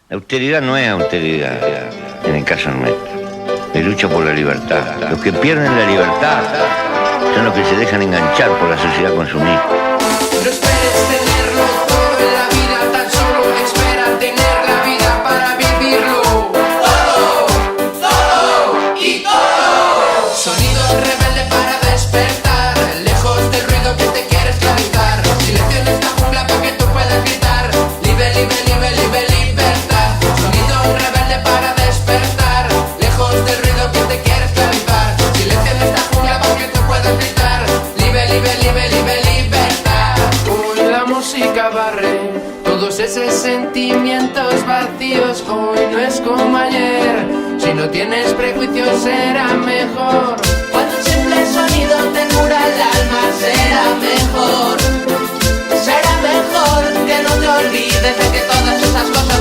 La austeridad no es austeridad, en el caso nuestro. Es lucha por la libertad. Los que pierden la libertad son los que se dejan enganchar por la sociedad consumista. No esperes tenerlo todo en la vida, tan solo espera tener la vida para vivirlo. Todo, todo y todo. Sonido rebelde para despertar, lejos del ruido que te quiere esclavizar. Silencio en esta jungla para que tú puedas gritar. Libre, libre, libre, libre, libertad. Sonido rebelde para despertar, lejos del ruido que te quiere esclavizar. Silencio en esta jungla para que tú puedas gritar. Libre, libre, libre, libre, libertad. Hoy la música barre todos esos sentimientos vacíos. Hoy no es como ayer. Si no tienes prejuicios será mejor. Cuando un simple sonido te cura el alma, será mejor. Será mejor que no te olvides de que todas esas cosas